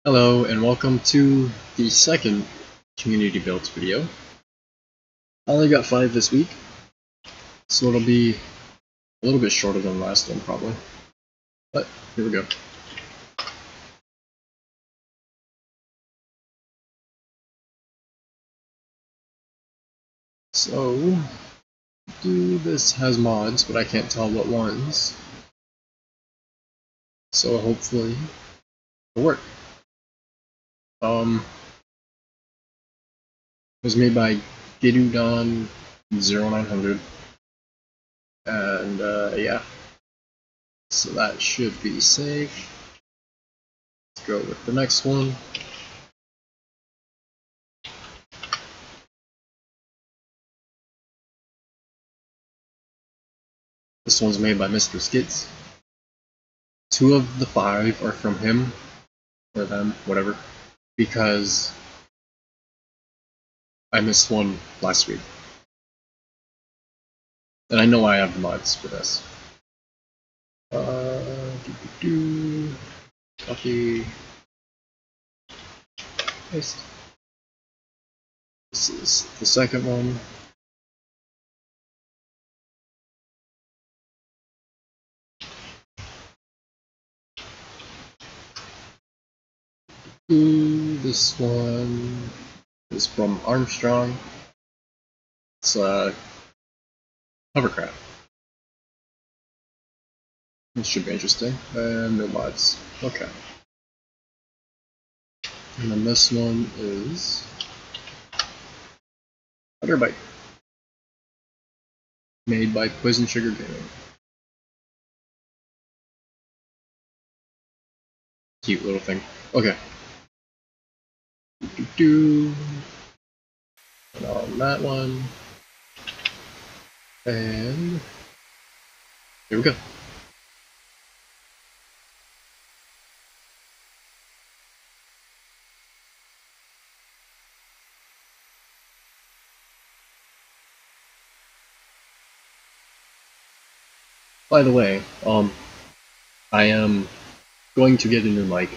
Hello and welcome to the second community builds video. I only got 5 this week, so it'll be a little bit shorter than the last one probably, but here we go. So, this has mods, but I can't tell what ones, so hopefully it'll work. It was made by Gidudon 0900, and yeah, so that should be safe. Let's go with the next one. This one's made by Mistress. 2 of the 5 are from him, or them, whatever, because I missed one last week. And I know I have the mods for this. Copy. Paste. This is the second one. This one is from Armstrong. It's hovercraft. This should be interesting. And no mods. Okay. And then this one is Butterbite, made by Poison Sugar Gaming. Cute little thing. Okay. And on that one. And here we go. By the way, I am going to get a new mic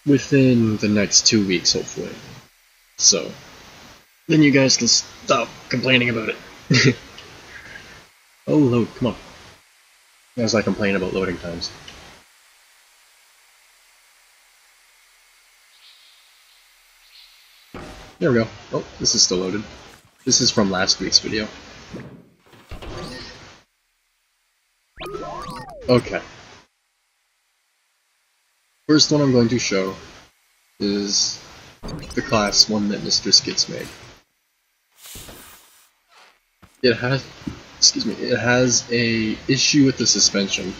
within the next 2 weeks, hopefully. So, then you guys can stop complaining about it. Oh, load, come on. As I complain about loading times. There we go. Oh, this is still loaded. This is from last week's video. Okay. First one I'm going to show is the class one that Mistress gets made. It has a issue with the suspension,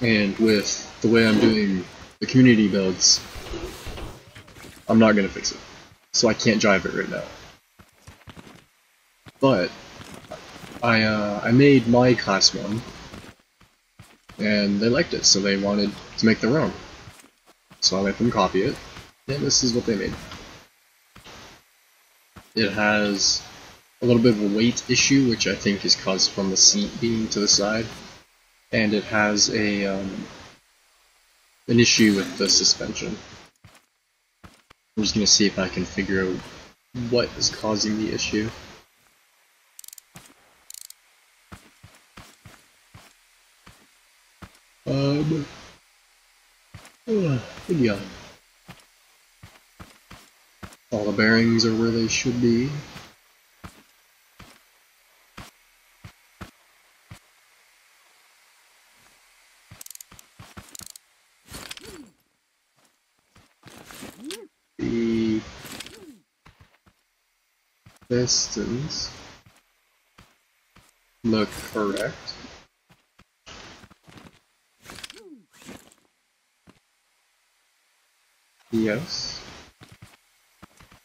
and with the way I'm doing the community builds, I'm not gonna fix it, so I can't drive it right now. But I made my class one, and they liked it, so they wanted to make their own. So I let them copy it, and this is what they made. It has a little bit of a weight issue, which I think is caused from the seat being to the side, and it has a an issue with the suspension. I'm just gonna see if I can figure out what is causing the issue. Good yawn. All the bearings are where they should be. The pistons look correct. Yes.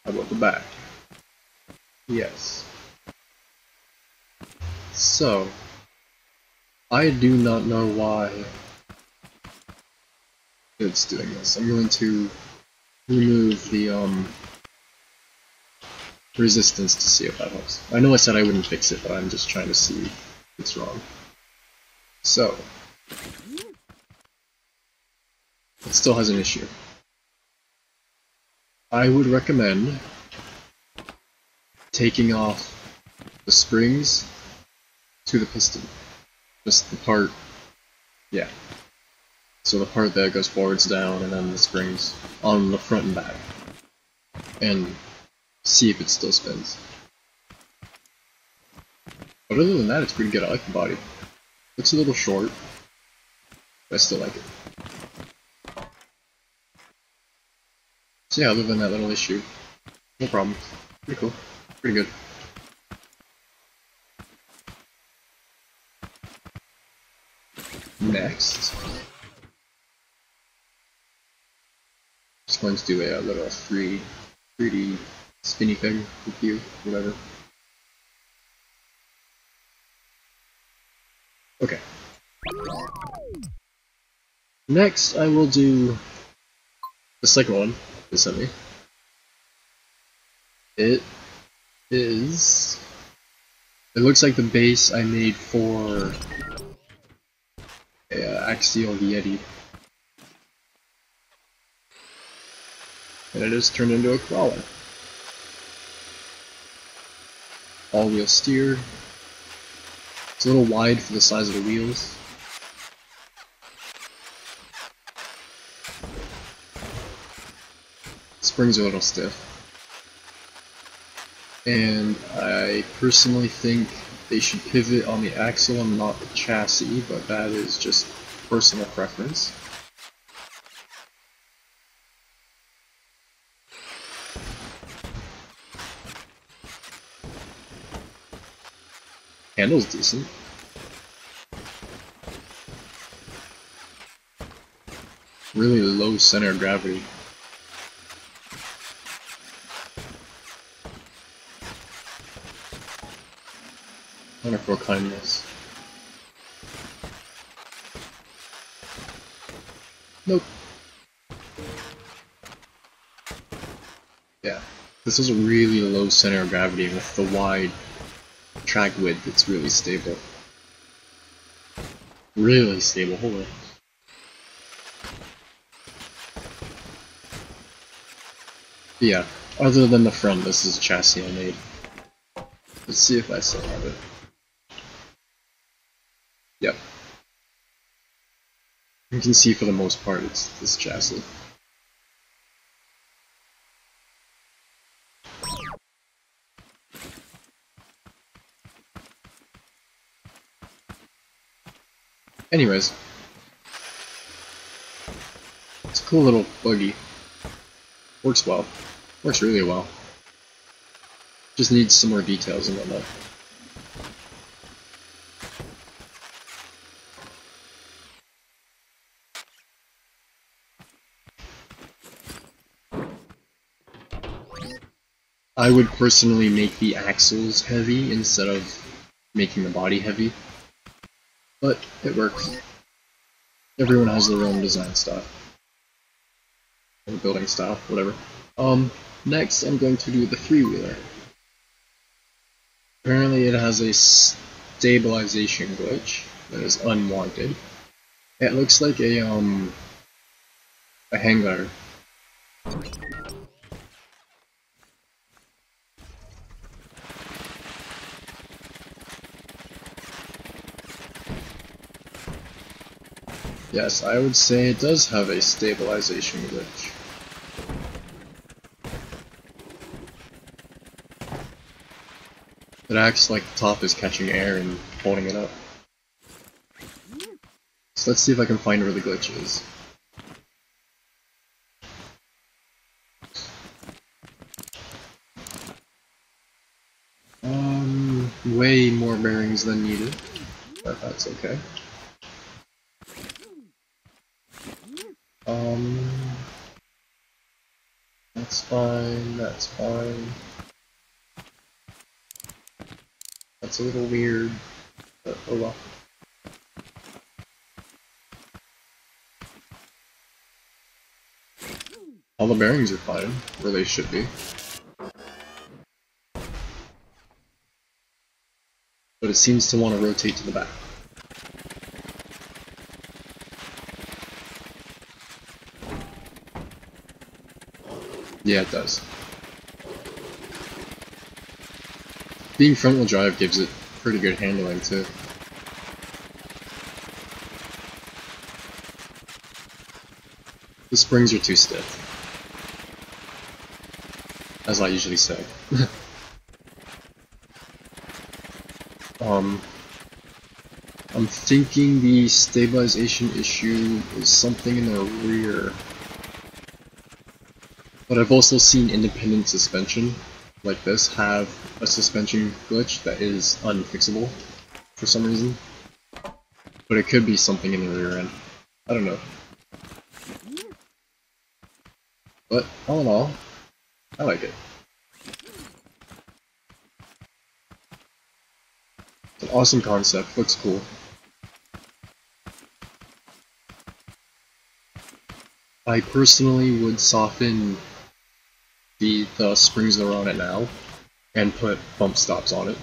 How about the back? Yes. So, I do not know why it's doing this. I'm going to remove the resistance to see if that helps. I know I said I wouldn't fix it, but I'm just trying to see if it's wrong. So, it still has an issue. I would recommend taking off the springs to the piston. Just the part, yeah. So the part that goes forwards down and then the springs on the front and back. And see if it still spins. But other than that, it's pretty good. I like the body. Looks a little short, but I still like it. So yeah, other than that little issue, no problem. Pretty cool. Pretty good. Next, just going to do a little 3D spinny thing with you, whatever. Okay. Next, I will do the second one they sent me. It looks like the base I made for Axial Yeti. And it is turned into a crawler. All-wheel steer. It's a little wide for the size of the wheels. Springs are a little stiff. And I personally think they should pivot on the axle and not the chassis, but that is just personal preference. Handle's decent. Really low center of gravity. Wonderful kindness. Nope. Yeah, this is a really low center of gravity with the wide track width. It's really stable. Really stable. Hold on. Yeah, other than the front, this is a chassis I made. Let's see if I still have it. Yep. You can see for the most part it's this chassis. Anyways. It's a cool little buggy. Works well. Works really well. Just needs some more details and whatnot. I would personally make the axles heavy instead of making the body heavy, but it works. Everyone has their own design style, or building style, whatever. Next I'm going to do the three-wheeler. Apparently it has a stabilization glitch that is unwanted. It looks like a hang glider. Yes, I would say it does have a stabilization glitch. It acts like the top is catching air and holding it up. So let's see if I can find where the glitch is. Way more bearings than needed, but that's okay. That's fine, that's fine. That's a little weird, but oh well. All the bearings are fine, where they should be. But it seems to want to rotate to the back. Yeah, it does. Being front-wheel drive gives it pretty good handling too. The springs are too stiff, as I usually say. I'm thinking the stabilization issue is something in the rear. But I've also seen independent suspension like this have a suspension glitch that is unfixable for some reason. But it could be something in the rear end. I don't know. But all in all, I like it. It's an awesome concept, looks cool. I personally would soften the springs that are on it now and put bump stops on it.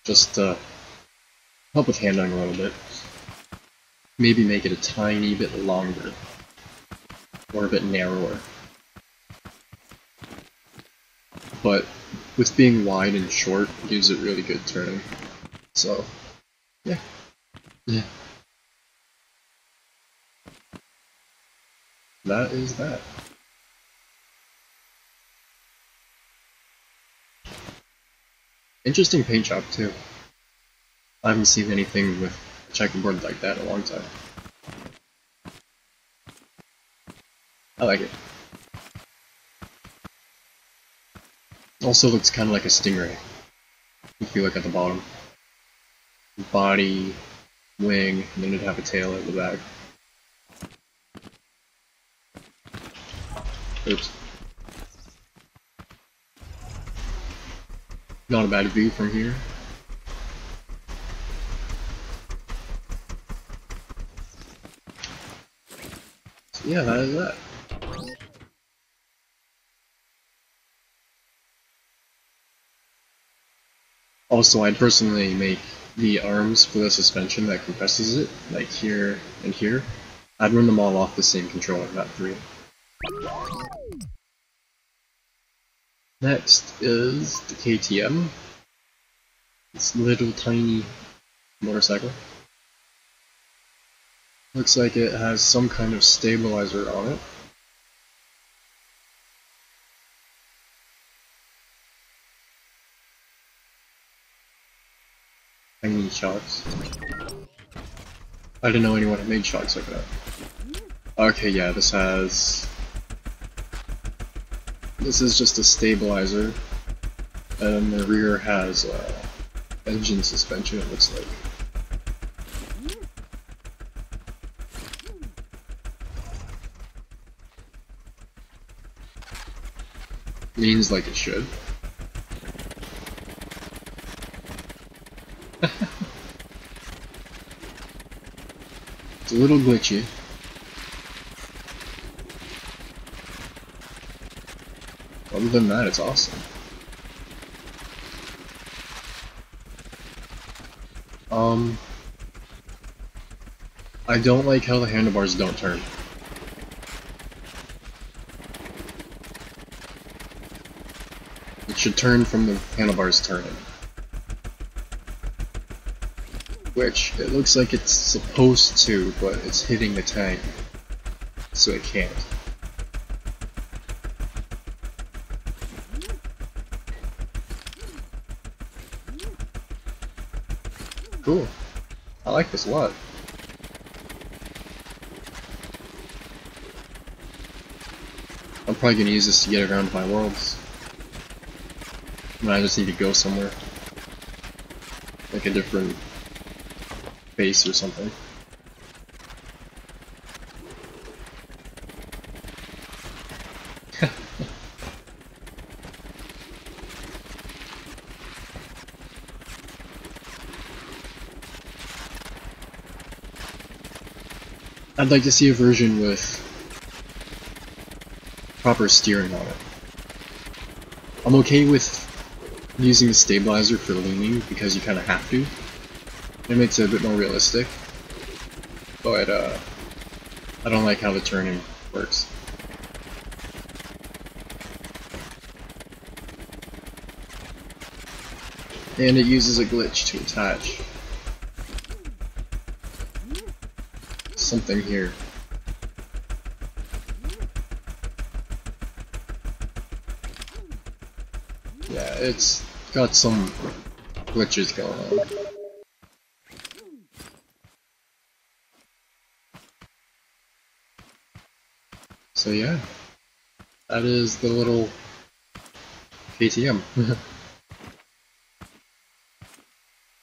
Just to help with handling a little bit. Maybe make it a tiny bit longer. Or a bit narrower. But with being wide and short, it gives it really good turning. So, yeah. Yeah. That is that. Interesting paint job too. I haven't seen anything with a checkerboard like that in a long time. I like it. Also looks kind of like a stingray, if you look at the bottom. Body, wing, and then it'd have a tail at the back. Oops. Not a bad view from here. So yeah, that is that. Also, I'd personally make the arms for the suspension that compresses it, like here and here. I'd run them all off the same controller, not three. Next is the KTM. This little tiny motorcycle. Looks like it has some kind of stabilizer on it. Tiny shocks. I didn't know anyone had made shocks like that. Okay, yeah, this is just a stabilizer, and the rear has engine suspension, it looks like. Leans like it should. It's a little glitchy. Other than that, it's awesome. I don't like how the handlebars don't turn. It should turn from the handlebars turning. Which, it looks like it's supposed to, but it's hitting the tank, so it can't. Cool. I like this a lot. I'm probably gonna use this to get around my worlds. When I just need to go somewhere. Like a different base or something. I'd like to see a version with proper steering on it. I'm okay with using the stabilizer for leaning because you kind of have to. It makes it a bit more realistic. But I don't like how the turning works. And it uses a glitch to attach. Something here. Yeah, it's got some glitches going on. So yeah, that is the little KTM.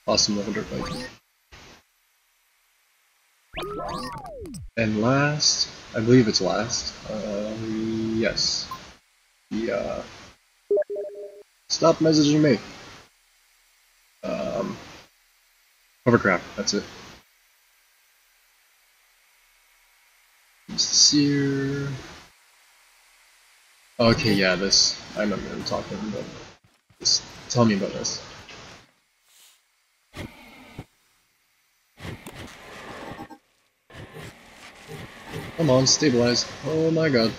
Awesome little dirt bike. And last, I believe it's last, yes. The, stop messaging me. Hovercraft, that's it. Sear. Okay, yeah, this, I remember him talking about this. Tell me about this. Come on, stabilize. Oh my god.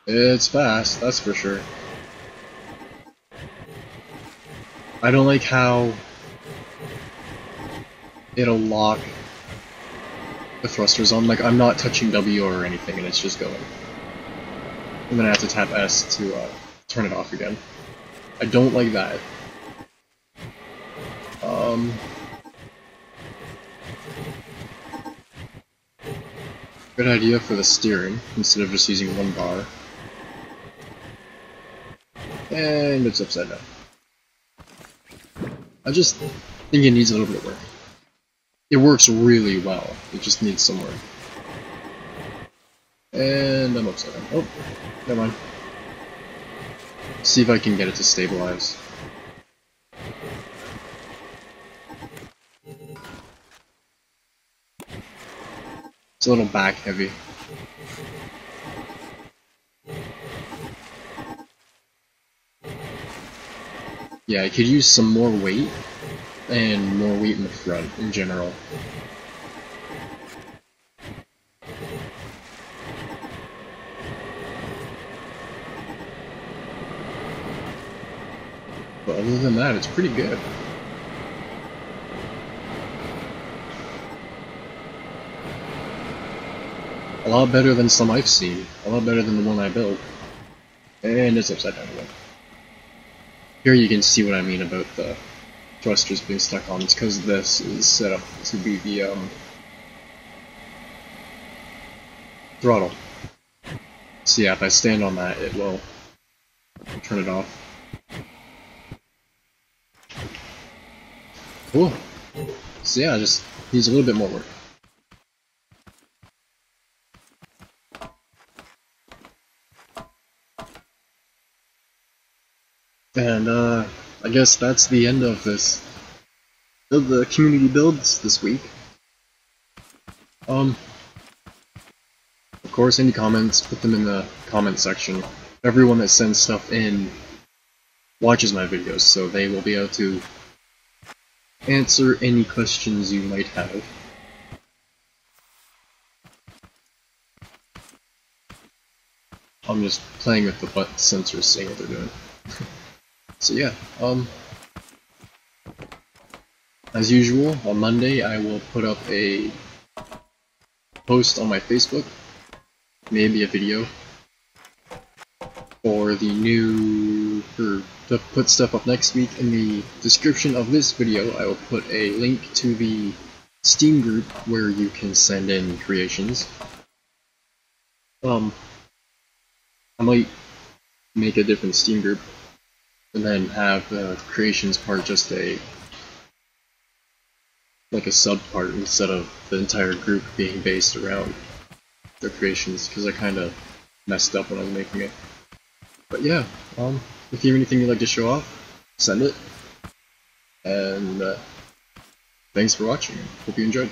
It's fast, that's for sure. I don't like how it'll lock the thrusters on. Like, I'm not touching W or anything and it's just going. I'm gonna have to tap S to turn it off again. I don't like that. Good idea for the steering, instead of just using one bar. And it's upside down. I just think it needs a little bit of work. It works really well, it just needs some work. And I'm upside down. Oh, never mind. See if I can get it to stabilize. It's a little back heavy. Yeah, I could use some more weight, and more weight in the front in general. But other than that, it's pretty good. A lot better than some I've seen. A lot better than the one I built. And it's upside down again. Here you can see what I mean about the thrusters being stuck on. It's because this is set up to be the throttle. So yeah, if I stand on that, it will turn it off. Cool. So yeah, just needs a little bit more work. And I guess that's the end of this, of the community builds this week. Of course, any comments, put them in the comment section. Everyone that sends stuff in watches my videos, so they will be able to answer any questions you might have. I'm just playing with the button sensors, seeing what they're doing. So yeah, as usual, on Monday I will put up a post on my Facebook, maybe a video, for the new, or to put stuff up next week. In the description of this video, I will put a link to the Steam group where you can send in creations. I might make a different Steam group and then have the creations part just like a sub part instead of the entire group being based around their creations, because I kind of messed up when I was making it. But yeah, if you have anything you'd like to show off, send it. And thanks for watching. Hope you enjoyed.